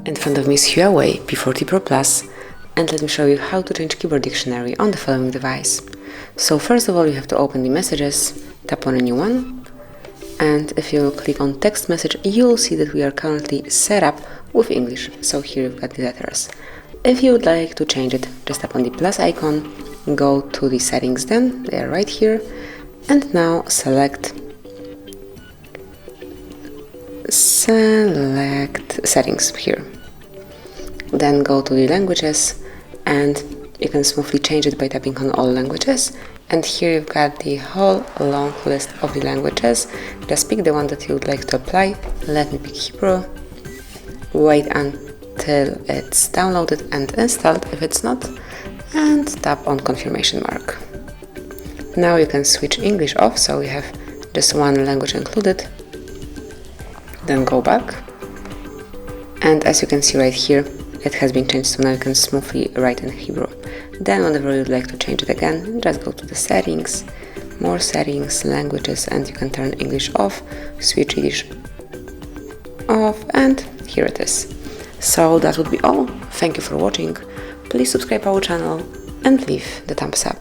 In front of me is HUAWEI P40 Pro Plus, and let me show you how to change keyboard dictionary on the following device. So first of all, you have to open the messages, tap on a new one, and if you click on text message, you'll see that we are currently set up with English. So here you've got the letters. If you would like to change it, just tap on the plus icon, go to the settings then, they are right here, and now select settings here. Then go to the languages, and you can smoothly change it by tapping on all languages. And here you've got the whole long list of the languages. Just pick the one that you would like to apply. Let me pick Hebrew. Wait until it's downloaded and installed if it's not, and tap on confirmation mark. Now you can switch English off, so we have just one language included. Then go back, and as you can see right here, it has been changed, so now you can smoothly write in Hebrew. Then whenever you'd like to change it again, just go to the settings, more settings, languages, and you can turn English off, switch Yiddish off, and here it is. So that would be all. Thank you for watching. Please subscribe our channel and leave the thumbs up.